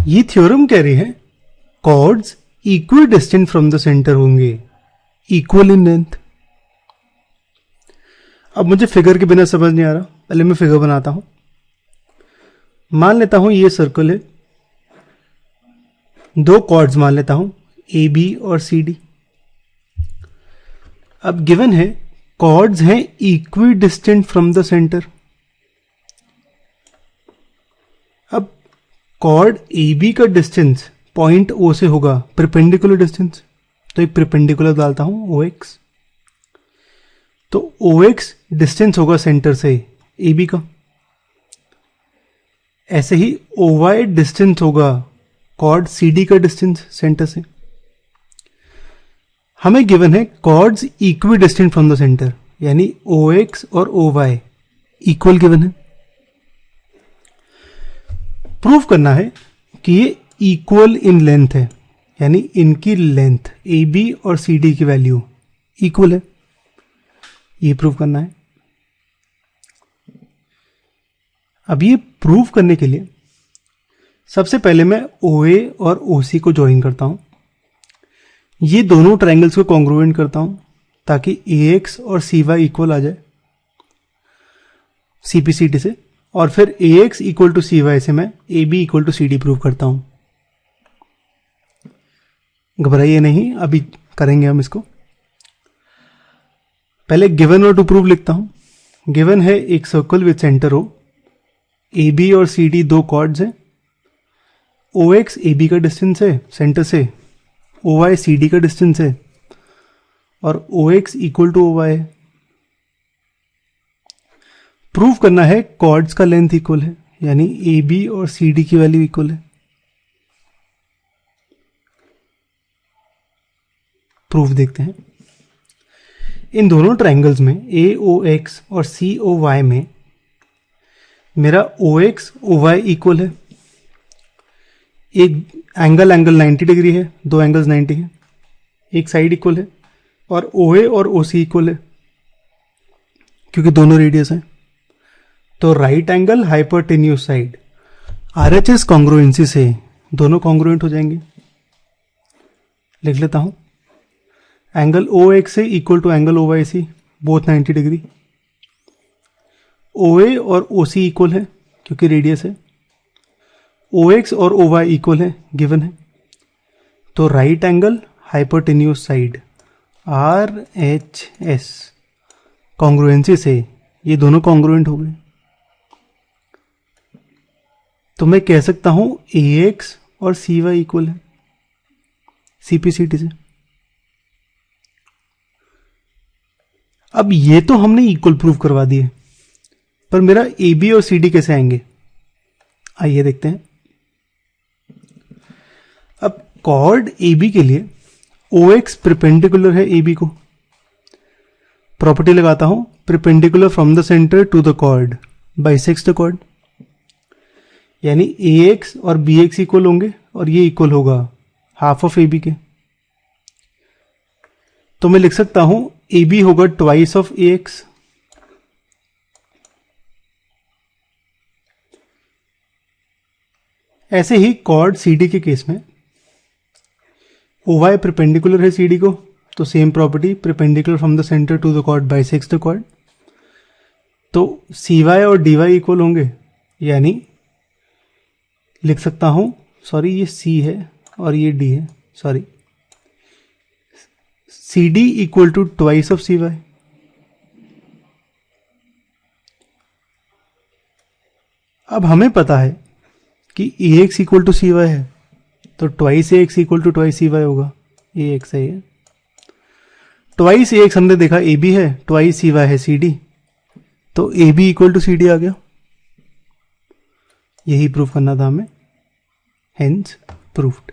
ये थ्योरम कह रही है chords equidistant from the centre होंगे, इक्वल इन लेंथ। अब मुझे फिगर के बिना समझ नहीं आ रहा, पहले मैं फिगर बनाता हूं। मान लेता हूं ये सर्कल है, दो कॉर्ड्स मान लेता हूं ए बी और सी डी। अब गिवन है कॉर्ड्स हैं equi distant from the centre. अब कॉर्ड ए बी का डिस्टेंस पॉइंट ओ से होगा परपेंडिकुलर डिस्टेंस, तो एक परपेंडिकुलर डालता हूं ओ एक्स। तो ओ एक्स डिस्टेंस होगा सेंटर से ए बी का। ऐसे ही ओ वाई डिस्टेंस होगा कॉर्ड सी डी का डिस्टेंस सेंटर से। हमें गिवन है chords equidistant from the centre, यानी ओ एक्स और ओ वाई इक्वल गिवन है। प्रूव करना है कि ये इक्वल इन लेंथ है, यानी इनकी लेंथ ए बी और सी डी की वैल्यू इक्वल है, ये प्रूव करना है। अब ये प्रूव करने के लिए सबसे पहले मैं ओ ए और ओ सी को ज्वाइन करता हूं। ये दोनों ट्रायंगल्स को कॉन्ग्रुएंट करता हूं ताकि ए एक्स और सी वाई इक्वल आ जाए सीपीसीटी से, और फिर A X equal to C Y से मैं A B equal to C D prove करता हूं। घबराइए नहीं, अभी करेंगे हम इसको। पहले गिवन और टू प्रूव लिखता हूं। गिवन है एक circle with centre O, A B और सी डी दो कॉर्ड्स हैं। ओ एक्स ए बी का डिस्टेंस है सेंटर से, ओ वाई सी डी का डिस्टेंस है, और O X equal to O Y है। प्रूव करना है कॉर्ड्स का लेंथ इक्वल है, यानी ए बी और सी डी की वैल्यू इक्वल है। प्रूफ देखते हैं। इन दोनों ट्रायंगल्स में ए ओ एक्स और सी ओ वाई में मेरा ओ एक्स ओ वाई इक्वल है। एक एंगल 90 डिग्री है, दो एंगल्स 90 हैं, एक साइड इक्वल है, और ओ ए और ओ सी इक्वल है क्योंकि दोनों रेडियस हैं। तो right angle hypotenuse side RHS congruency से दोनों कॉन्ग्रुएंट हो जाएंगे। लिख लेता हूं, एंगल ओ एक्स से equal to angle O Y C, both 90 degree. O A और ओ सी इक्वल है क्योंकि रेडियस है। ओ एक्स और ओ वाई इक्वल है, गिवन है। तो right angle hypotenuse side R H S congruency से ये दोनों कॉन्ग्रुएंट हो गए। तो मैं कह सकता हूं ए एक्स और सी वाई इक्वल है सीपीसीटी से। अब ये तो हमने इक्वल प्रूव करवा दिए, पर मेरा ए बी और सी डी कैसे आएंगे, आइए देखते हैं। अब कॉर्ड ए बी के लिए ओ एक्स परपेंडिकुलर है ए बी को। प्रॉपर्टी लगाता हूं, perpendicular from the centre to the chord bisects the chord, यानी ए एक्स और बी एक्स इक्वल होंगे और ये इक्वल होगा हाफ ऑफ ए बी के। तो मैं लिख सकता हूं ए बी होगा ट्वाइस ऑफ ए एक्स। ऐसे ही कॉर्ड सी डी के केस में ओ वाई परपेंडिकुलर है सी डी को, तो same property, perpendicular from the centre to the chord bisects the chord. तो सी वाई और डी वाई इक्वल होंगे, यानी लिख सकता हूं, सॉरी ये सी है और ये डी है, sorry C D equal to twice of C Y. अब हमें पता है कि A X equal to C Y है, तो twice A X equal to twice C Y होगा। ए एक्स है ये, ट्वाइस ए एक्स हमने देखा ए बी है, ट्वाइस सी वाई है सी डी, तो A B equal to C D आ गया। यही प्रूफ करना था हमें, हेंस प्रूफ्ड।